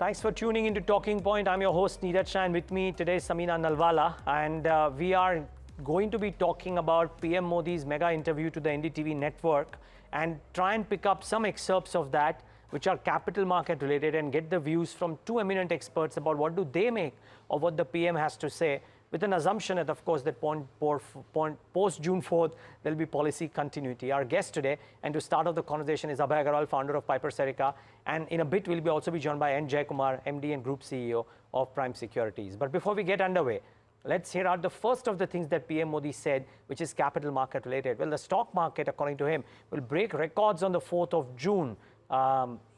Thanks for tuning into Talking Point. I'm your host, Neeraj Shah, and with me today is Samina Nalwala. And we are going to be talking about PM Modi's mega interview to the NDTV network and try and pick up some excerpts of that, which are capital market related, and get the views from two eminent experts about what do they make of what the PM has to say, with an assumption that, of course, that post June 4th, there'll be policy continuity. Our guest today, and to start off the conversation, is Abhay Agarwal, founder of Piper Serica, and in a bit we'll also be joined by N Jayakumar, MD and Group CEO of Prime Securities. But before we get underway, let's hear out the first of the things that PM Modi said, which is capital market related. Well, the stock market, according to him, will break records on the 4th of June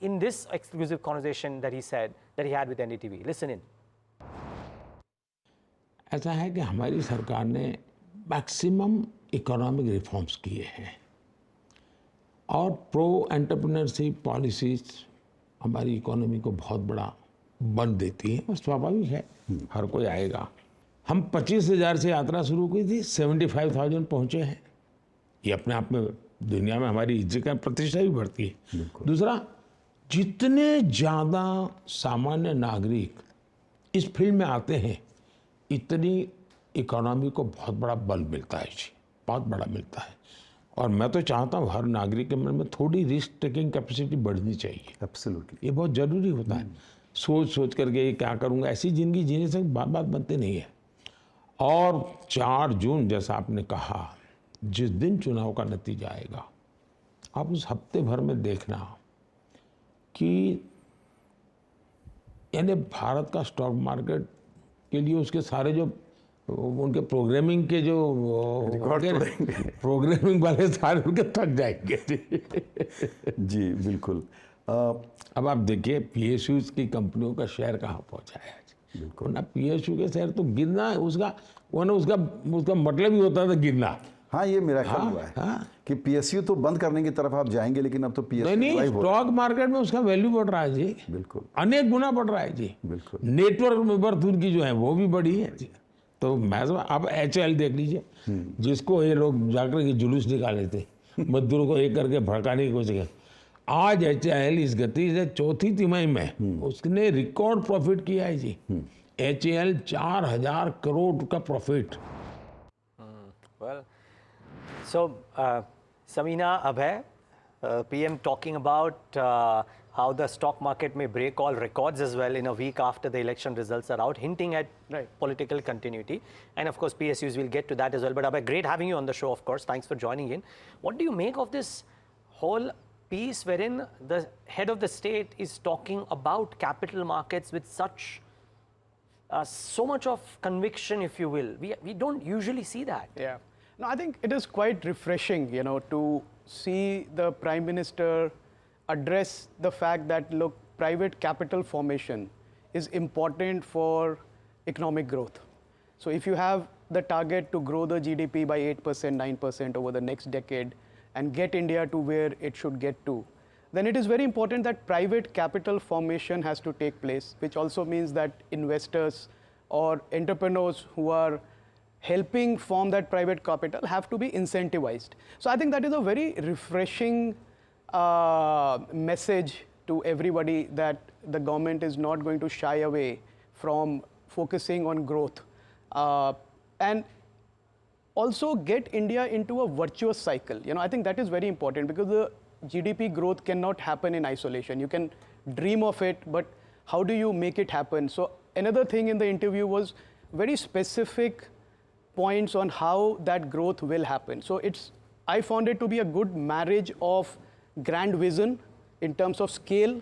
in this exclusive conversation that he said, that he had with NDTV. Listen in. ऐसा है कि हमारी सरकार ने maximum economic reforms किए हैं और pro entrepreneurship policies हमारी इकोनॉमी को बहुत बड़ा बल देती हैं और स्वाभाविक है, हर कोई आएगा। हम 25,000 से यात्रा शुरू की थी, 75,000 पहुँचे हैं। ये अपने आप में दुनिया में हमारी इज्जत का प्रतिष्ठा भी बढ़ती है। दूसरा, जितने ज़्यादा सामान्य नागरिक इस फील्ड में आते हैं, इतनी इकोनॉमी को बहुत बड़ा बल मिलता है जी, बहुत बड़ा मिलता है। और मैं तो चाहता हूँ हर नागरिक के मन में थोड़ी रिस्क टेकिंग कैपेसिटी बढ़नी चाहिए। एब्सोल्युटली, ये बहुत ज़रूरी होता है। सोच सोच करके ये क्या करूँगा, ऐसी ज़िंदगी जीने से बात बनती नहीं है। और 4 जून जैसा आपने कहा, जिस दिन चुनाव का नतीजा आएगा, आप उस हफ्ते भर में देखना कि यानी भारत का स्टॉक मार्केट के लिए उसके सारे जो उनके प्रोग्रामिंग के जो प्रोग्रामिंग वाले सारे उनके थक जाएंगे जी बिल्कुल। अब आप देखिए पीएसयूज की कंपनियों का शेयर कहाँ पहुँचा है आज। बिल्कुल ना, पीएसयू के शेयर तो गिरना उसका वो ना उसका मतलब ही होता था गिरना। हाँ, ये मेरा ख्याल हुआ है कि पीएसयू तो बंद करने की तरफ आप जाएंगे, लेकिन अब तो पीएसयू नहीं, स्टॉक मार्केट में उसका वैल्यू बढ़ रहा है जी। बिल्कुल, अनेक गुना बढ़ रहा है जी। बिल्कुल, नेटवर्क में वर्थ उनकी जो है वो भी बढ़ी है जी। तो मैं अब HL देख लीजिए, जिसको ये लोग जाकर के जुलूस निकाले थे, मजदूरों को एक करके भड़काने की कोशिश की, आज HL इस गति से चौथी तिमाही में उसने रिकॉर्ड प्रॉफिट किया है जी। HL 4,000 करोड़ का profit. So, Samina, Abhay, PM talking about how the stock market may break all records as well in a week after the election results are out, hinting at political continuity. And of course, PSUs will get to that as well. But Abhay, great having you on the show, of course. Thanks for joining in. What do you make of this whole piece wherein the head of the state is talking about capital markets with such so much of conviction, if you will? We don't usually see that. Yeah. No, I think it is quite refreshing, you know, to see the Prime Minister address the fact that, look, private capital formation is important for economic growth. So if you have the target to grow the GDP by 8%, 9% over the next decade and get India to where it should get to, then it is very important that private capital formation has to take place, which also means that investors or entrepreneurs who are helping form that private capital have to be incentivized. So I think that is a very refreshing message to everybody, that the government is not going to shy away from focusing on growth and also get India into a virtuous cycle. You know, I think that is very important, because the GDP growth cannot happen in isolation. You can dream of it, but how do you make it happen? So another thing in the interview was very specific points on how that growth will happen. So I found it to be a good marriage of grand vision in terms of scale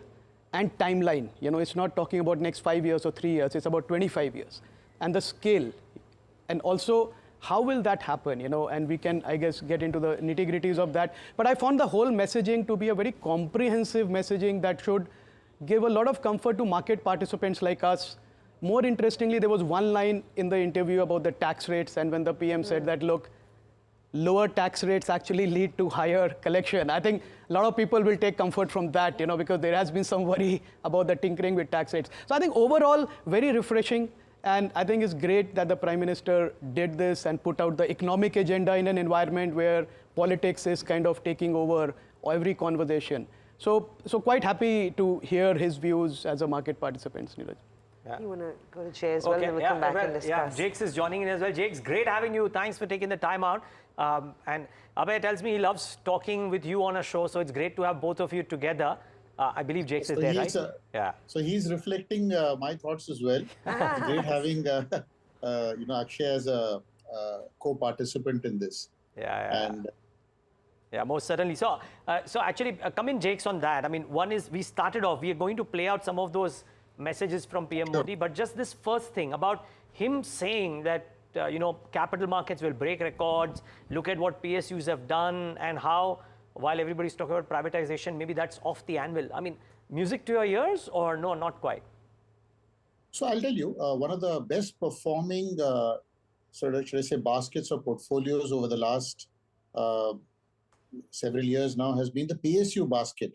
and timeline. You know, it's not talking about next 5 years or 3 years, it's about 25 years. And the scale, and also how will that happen, you know, and we can, I guess, get into the nitty-gritties of that. But I found the whole messaging to be a very comprehensive messaging that should give a lot of comfort to market participants like us. More interestingly, there was one line in the interview about the tax rates, and when the PM said that, look, lower tax rates actually lead to higher collection. I think a lot of people will take comfort from that, you know, because there has been some worry about the tinkering with tax rates. So I think overall, very refreshing. And I think it's great that the Prime Minister did this and put out the economic agenda in an environment where politics is kind of taking over every conversation. So quite happy to hear his views as a market participant, Neeraj. You want to go to Jay as well, and then we'll come back and discuss. Yeah, Jakes is joining in as well. Jakes, great having you. Thanks for taking the time out. And Abhay tells me he loves talking with you on a show, so it's great to have both of you together. I believe Jakes is there, right? Yeah. So he's reflecting my thoughts as well. It's great having Akshay as a co-participant in this. Yeah, most certainly. So, actually, come in, Jakes, on that. I mean, one is we started off. We are going to play out some of those messages from PM Modi, but just this first thing about him saying that capital markets will break records. Look at what PSUs have done, and how, while everybody's talking about privatization, maybe that's off the anvil. I mean, music to your ears, or no, not quite? So I'll tell you, one of the best performing, should I say, baskets or portfolios over the last several years now has been the PSU basket,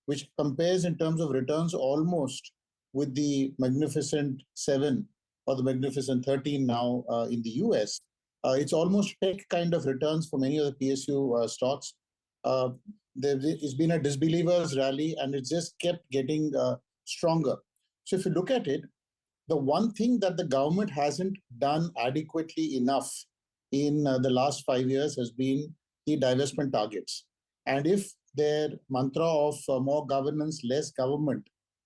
which compares in terms of returns almost with the Magnificent 7 or the Magnificent 13 now in the US. It's almost tech kind of returns for many of the PSU stocks. It's been a disbelievers rally, and it's just kept getting stronger. So if you look at it, the one thing that the government hasn't done adequately enough in the last 5 years has been the divestment targets. And if their mantra of more governance, less government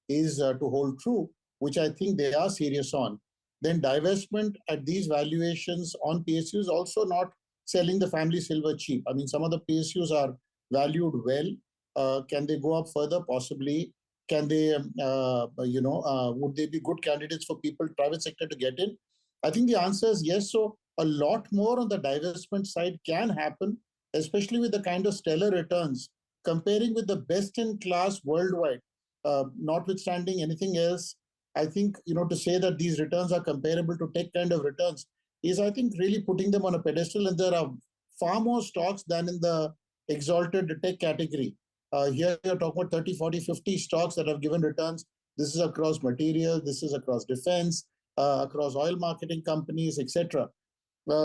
is to hold true, which I think they are serious on, then divestment at these valuations on PSUs also not selling the family silver cheap. I mean, some of the PSUs are valued well. Can they go up further? Possibly. Can they, would they be good candidates for people, private sector, to get in? I think the answer is yes. So a lot more on the divestment side can happen, especially with the kind of stellar returns, comparing with the best in class worldwide, notwithstanding anything else. I think, to say that these returns are comparable to tech kind of returns is, I think, really putting them on a pedestal. And there are far more stocks than in the exalted tech category. Here you're talking about 30, 40, 50 stocks that have given returns. This is across material, this is across defense, across oil marketing companies, etc.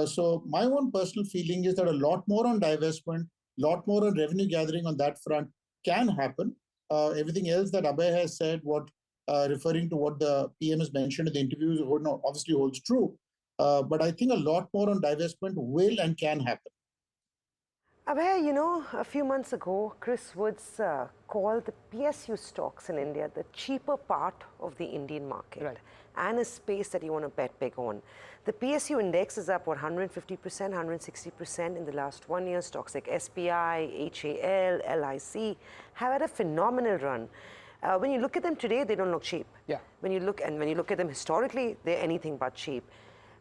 So my own personal feeling is that a lot more on divestment, lot more on revenue gathering on that front can happen. Everything else that Abhay has said, referring to what the PM has mentioned in the interviews, obviously holds true. But I think a lot more on divestment will and can happen. Abhay, a few months ago, Chris Woods called the PSU stocks in India the cheaper part of the Indian market, right, and a space that you want to bet big on. The PSU index is up, 150%, 160% in the last 1 year. Stocks like SPI, HAL, LIC have had a phenomenal run. When you look at them today, they don't look cheap. Yeah. When you look at them historically, they're anything but cheap.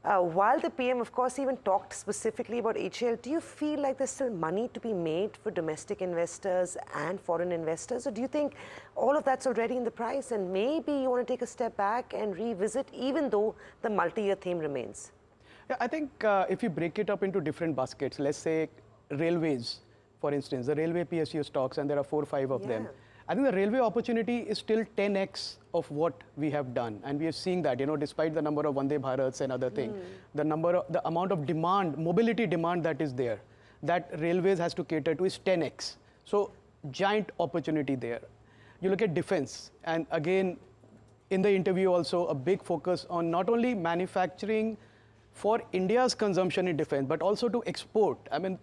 While the PM, of course, even talked specifically about HAL, do you feel like there's still money to be made for domestic investors and foreign investors? Or do you think all of that's already in the price and maybe you want to take a step back and revisit, even though the multi-year theme remains? Yeah, I think if you break it up into different baskets, let's say railways, for instance, the railway PSU stocks, and there are 4 or 5 of them. I think the railway opportunity is still 10x of what we have done, and we are seeing that, despite the number of Vande Bharats and other things, the amount of demand, mobility demand that is there, that railways has to cater to is 10x. So giant opportunity there. You look at defense, and again, in the interview also a big focus on not only manufacturing for India's consumption in defense, but also to export. I mean,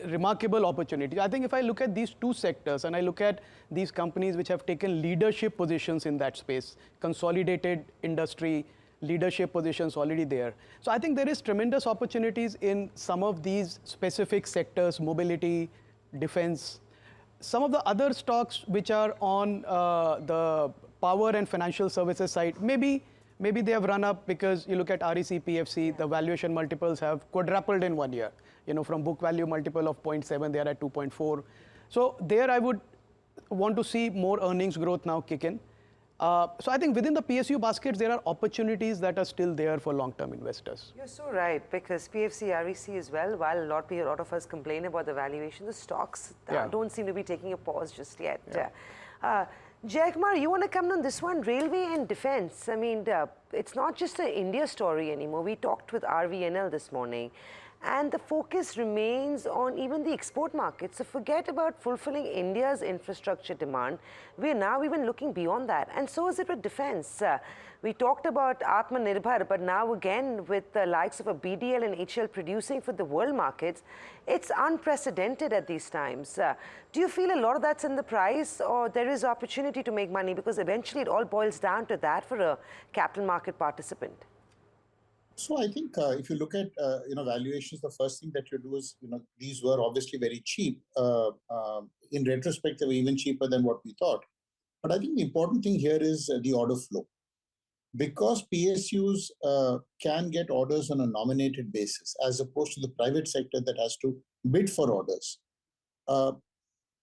remarkable opportunity. I think if I look at these two sectors and I look at these companies which have taken leadership positions in that space, consolidated industry, leadership positions already there. So I think there is tremendous opportunities in some of these specific sectors, mobility, defense. Some of the other stocks which are on the power and financial services side, maybe they have run up because you look at REC, PFC, the valuation multiples have quadrupled in 1 year. From book value multiple of 0.7, they are at 2.4. So there I would want to see more earnings growth now kick in. So I think within the PSU baskets, there are opportunities that are still there for long-term investors. You're so right, because PFC, REC as well, while a lot of us complain about the valuation, the stocks don't seem to be taking a pause just yet. Jayakumar, you want to come on this one? Railway and defense. I mean, it's not just an India story anymore. We talked with RVNL this morning, and the focus remains on even the export market. So forget about fulfilling India's infrastructure demand. We're now even looking beyond that. And so is it with defense. We talked about Atmanirbhar, but now again with the likes of a BDL and HL producing for the world markets, it's unprecedented at these times. Do you feel a lot of that's in the price, or there is opportunity to make money, because eventually it all boils down to that for a capital market participant? So I think if you look at valuations, the first thing that you do is these were obviously very cheap. In retrospect, they were even cheaper than what we thought. But I think the important thing here is the order flow, because PSUs can get orders on a nominated basis as opposed to the private sector that has to bid for orders.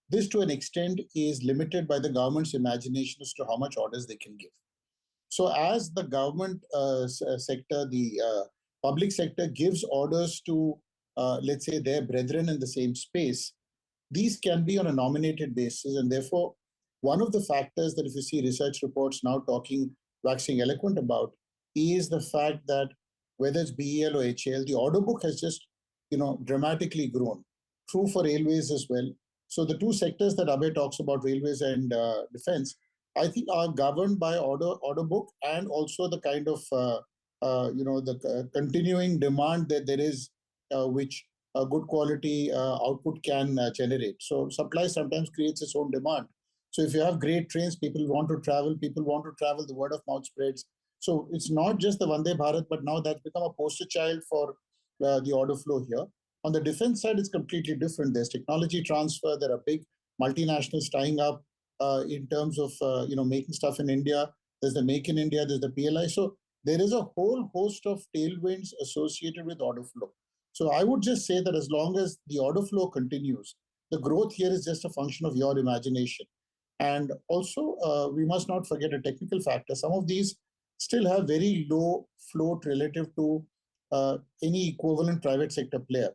This, to an extent, is limited by the government's imagination as to how much orders they can give. So as the government sector, the public sector gives orders to, let's say, their brethren in the same space, these can be on a nominated basis. And therefore, one of the factors that if you see research reports now waxing eloquent about, is the fact that whether it's BEL or HAL, the order book has just, dramatically grown. True for railways as well. So the two sectors that Abhay talks about, railways and defense, I think are governed by order book, and also the kind of the continuing demand that there is, which a good quality output can generate. So supply sometimes creates its own demand. So if you have great trains, people want to travel. The word of mouth spreads. So it's not just the Vande Bharat, but now that's become a poster child for the order flow here. On the defense side, it's completely different. There's technology transfer. There are big multinationals tying up in terms of making stuff in India. There's the Make in India, there's the PLI. So there is a whole host of tailwinds associated with order flow. So I would just say that as long as the order flow continues, the growth here is just a function of your imagination. And also, we must not forget a technical factor. Some of these still have very low float relative to any equivalent private sector player.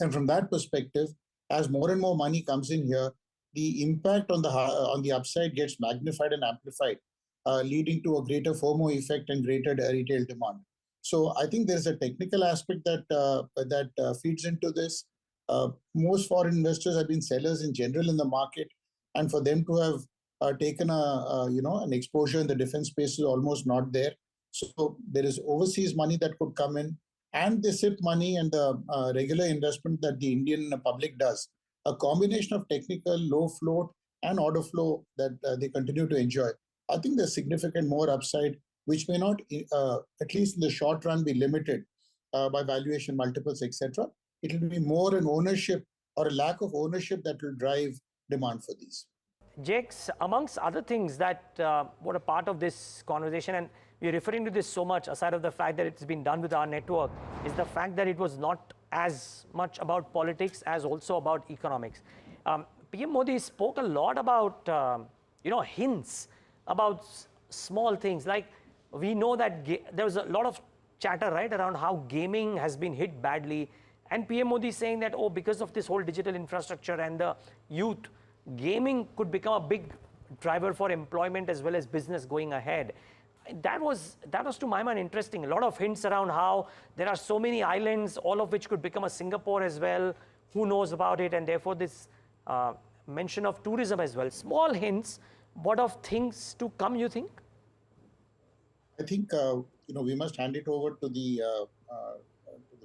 And from that perspective, as more and more money comes in here, the impact on the upside gets magnified and amplified, leading to a greater FOMO effect and greater retail demand. So I think there's a technical aspect that feeds into this. Most foreign investors have been sellers in general in the market, and for them to have taken an exposure in the defense space is almost not there. So there is overseas money that could come in, and the SIP money and the regular investment that the Indian public does. A combination of technical, low float, and order flow that they continue to enjoy. I think there's significant more upside, which may not, at least in the short run, be limited by valuation multiples, etc. It will be more an ownership or a lack of ownership that will drive demand for these. Jakes, amongst other things that were a part of this conversation, and we're referring to this so much aside of the fact that it's been done with our network, is the fact that it was not as much about politics as also about economics. PM Modi spoke a lot about, hints about small things. Like, we know that there was a lot of chatter, right, around how gaming has been hit badly. And PM Modi saying that, because of this whole digital infrastructure and the youth, gaming could become a big driver for employment as well as business going ahead. That was to my mind interesting. A lot of hints around how there are so many islands, all of which could become a Singapore as well. Who knows about it? And therefore this mention of tourism as well. Small hints. What of things to come, you think? I think we must hand it over to the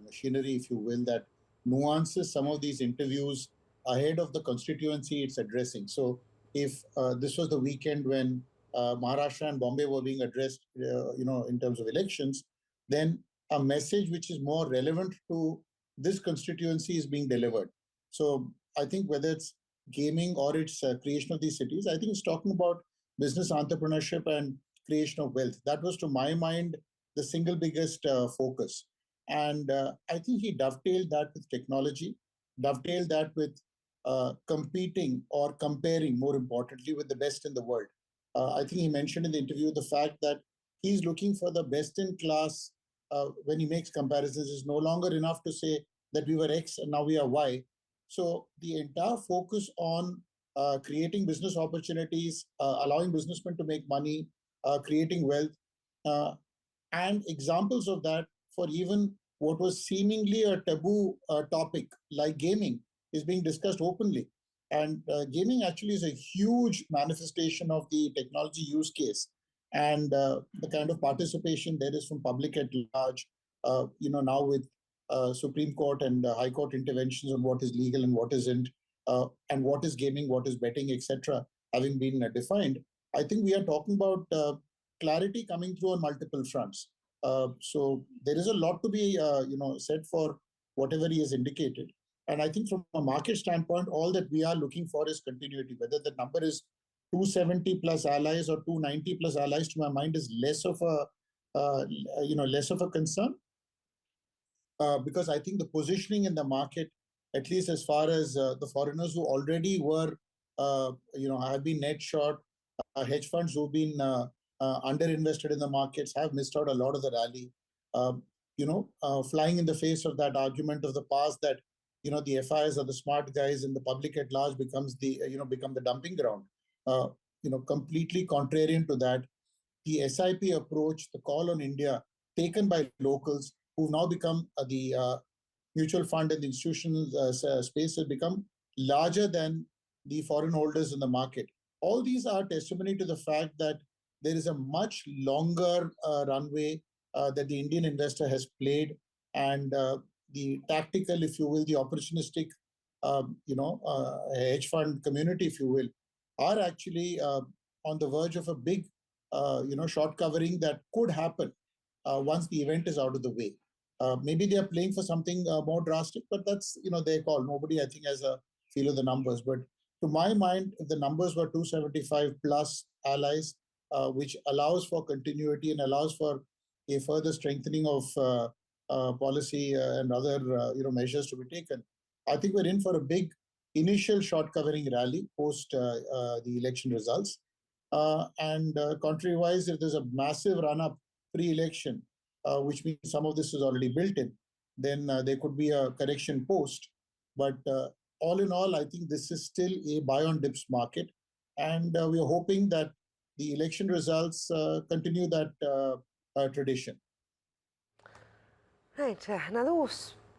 machinery, if you will, that nuances some of these interviews ahead of the constituency it's addressing. So if this was the weekend when Maharashtra and Bombay were being addressed, in terms of elections, then a message which is more relevant to this constituency is being delivered. So I think whether it's gaming or it's creation of these cities, I think it's talking about business entrepreneurship and creation of wealth. That was, to my mind, the single biggest focus. And I think he dovetailed that with technology, dovetailed that with competing or comparing, more importantly, with the best in the world. I think he mentioned in the interview the fact that he's looking for the best in class when he makes comparisons. It's no longer enough to say that we were X and now we are Y. So the entire focus on creating business opportunities, allowing businessmen to make money, creating wealth, and examples of that for even what was seemingly a taboo topic like gaming is being discussed openly. And gaming actually is a huge manifestation of the technology use case and the kind of participation there is from public at large, now with Supreme Court and High Court interventions on what is legal and what isn't, and what is gaming, what is betting, etc., having been defined. I think we are talking about clarity coming through on multiple fronts. So there is a lot to be, said for whatever he has indicated. And I think from a market standpoint, all that we are looking for is continuity. Whether the number is 270 plus allies or 290 plus allies, to my mind, is less of a concern. Because I think the positioning in the market, at least as far as the foreigners who already were, have been net short, hedge funds who've been underinvested in the markets have missed out a lot of the rally. Flying in the face of that argument of the past that the FIs are the smart guys and the public at large become the dumping ground. Completely contrarian to that, the SIP approach, the call on India taken by locals who've now become the mutual fund and the institutional space has become larger than the foreign holders in the market. All these are testimony to the fact that there is a much longer runway that the Indian investor has played, and the tactical, if you will, the opportunistic, hedge fund community, if you will, are actually on the verge of a big, short covering that could happen once the event is out of the way. Maybe they are playing for something more drastic, but that's, their call. Nobody, I think, has a feel of the numbers. But to my mind, if the numbers were 275 plus allies, which allows for continuity and allows for a further strengthening of policy and other measures to be taken, I think we're in for a big initial short covering rally post the election results. And contrary-wise, if there's a massive run-up pre-election, which means some of this is already built in, then there could be a correction post. But all in all, I think this is still a buy on dips market. And we are hoping that the election results continue that tradition. Right. Another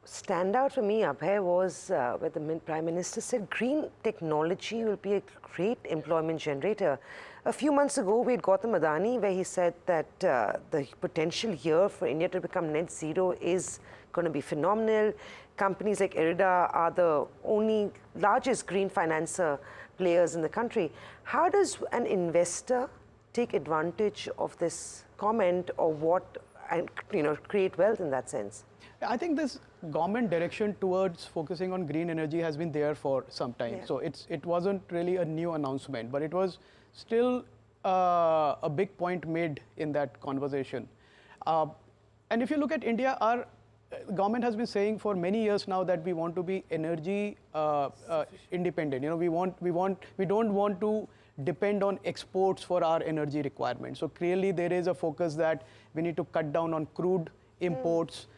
standout for me, Abhay, was where the Prime Minister said green technology will be a great employment generator. A few months ago, we had Gautam Adani, where he said that the potential here for India to become net zero is going to be phenomenal. Companies like Irida are the only largest green financer players in the country. How does an investor take advantage of this comment, or what, and create wealth in that sense? I think this government direction towards focusing on green energy has been there for some time. Yeah. So it wasn't really a new announcement, but it was still a big point made in that conversation. And if you look at India, our government has been saying for many years now that we want to be energy independent. We don't want to depend on exports for our energy requirements. So clearly there is a focus that we need to cut down on crude imports.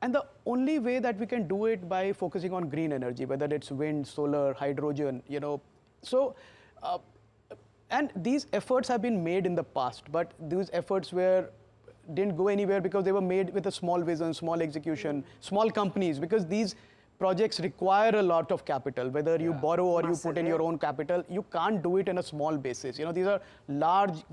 And the only way that we can do it by focusing on green energy, whether it's wind, solar, hydrogen, So, and these efforts have been made in the past, but these efforts didn't go anywhere because they were made with a small vision, small execution, small companies, because these projects require a lot of capital, whether you borrow or you put in your own capital. You can't do it on a small basis. These are large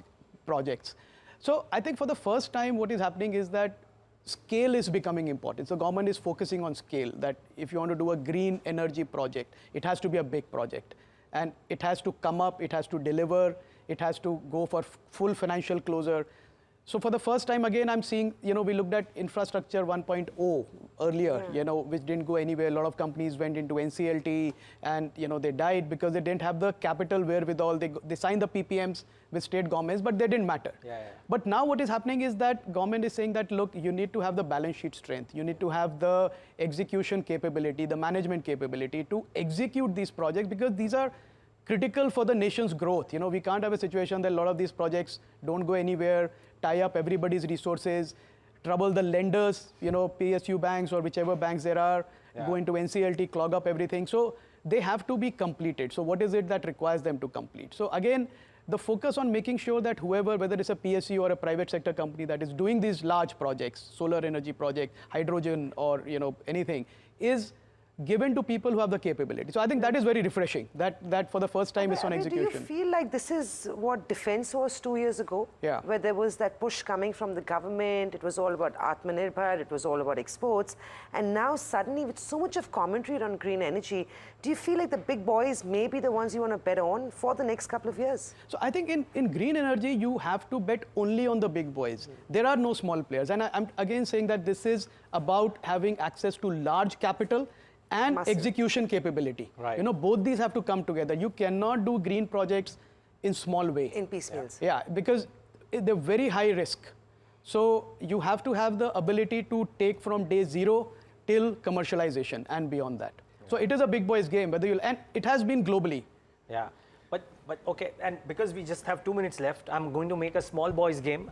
projects. So I think for the first time, what is happening is that scale is becoming important. So government is focusing on scale, that if you want to do a green energy project, it has to be a big project. And it has to come up, it has to deliver, it has to go for full financial closure. So for the first time, again, I'm seeing, we looked at infrastructure 1.0 earlier, which didn't go anywhere. A lot of companies went into NCLT and, they died because they didn't have the capital wherewithal. They signed the PPMs with state governments, but they didn't matter. But now what is happening is that government is saying that, look, you need to have the balance sheet strength. You need to have the execution capability, the management capability to execute these projects, because these are critical for the nation's growth. We can't have a situation that a lot of these projects don't go anywhere, tie up everybody's resources, trouble the lenders, PSU banks or whichever banks there are, go into NCLT, clog up everything. So they have to be completed. So what is it that requires them to complete? So again, the focus on making sure that whoever, whether it's a PSU or a private sector company that is doing these large projects, solar energy project, hydrogen, or anything, is given to people who have the capability. So I think that is very refreshing, that for the first time is on execution. Do you feel like this is what defense was 2 years ago? Yeah. Where there was that push coming from the government, it was all about Atmanirbhar, it was all about exports, and now suddenly with so much of commentary on green energy, do you feel like the big boys may be the ones you want to bet on for the next couple of years? So I think in green energy, you have to bet only on the big boys. There are no small players. And I'm again saying that this is about having access to large capital and execution capability. Right. Both these have to come together. You cannot do green projects in small way. In piecemeals. Yeah, because they're very high risk. So you have to have the ability to take from day zero till commercialization and beyond that. So it is a big boys game, and it has been globally. Yeah. But okay, and because we just have 2 minutes left, I'm going to make a small boys game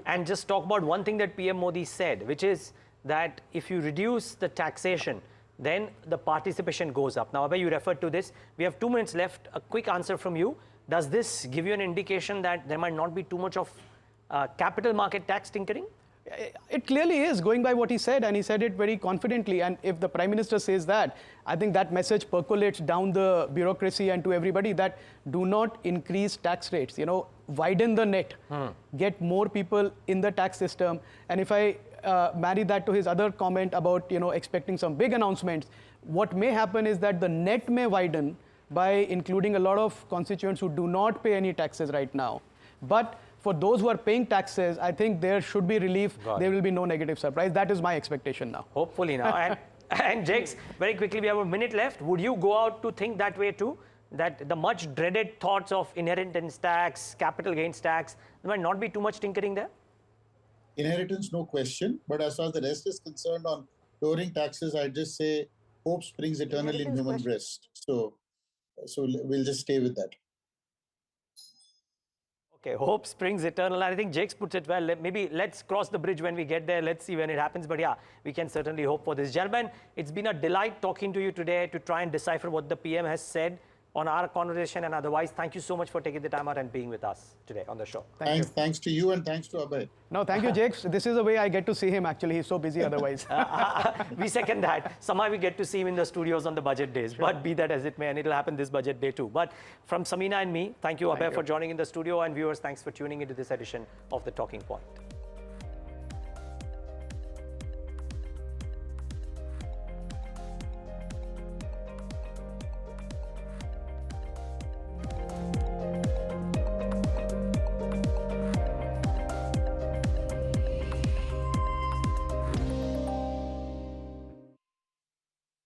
and just talk about one thing that PM Modi said, which is that if you reduce the taxation, then the participation goes up. Now, Abhay, you referred to this. We have 2 minutes left. A quick answer from you. Does this give you an indication that there might not be too much of capital market tax tinkering? It clearly is, going by what he said, and he said it very confidently. And if the Prime Minister says that, I think that message percolates down the bureaucracy and to everybody that do not increase tax rates. Widen the net, get more people in the tax system. And if I marry that to his other comment about expecting some big announcements, what may happen is that the net may widen by including a lot of constituents who do not pay any taxes right now. But for those who are paying taxes, I think there should be relief. There will be no negative surprise. That is my expectation now. Hopefully now. And Jakes, very quickly, we have a minute left. Would you go out to think that way too? That the much dreaded thoughts of inheritance tax, capital gains tax, there might not be too much tinkering there? Inheritance, no question. But as far as the rest is concerned on lowering taxes, I just say hope springs eternal in human breast. So we'll just stay with that. Okay, hope springs eternal. And I think Jakes puts it well. Maybe let's cross the bridge when we get there. Let's see when it happens. But yeah, we can certainly hope for this. Gentlemen, it's been a delight talking to you today to try and decipher what the PM has said on our conversation and otherwise. Thank you so much for taking the time out and being with us today on the show. Thanks to you and thanks to Abhay. No, thank you, Jakes. This is the way I get to see him, actually. He's so busy otherwise. We second that. Somehow we get to see him in the studios on the budget days, but be that as it may, and it'll happen this budget day too. But from Samina and me, thank you, Abhay, for joining in the studio, and viewers, thanks for tuning into this edition of The Talking Point.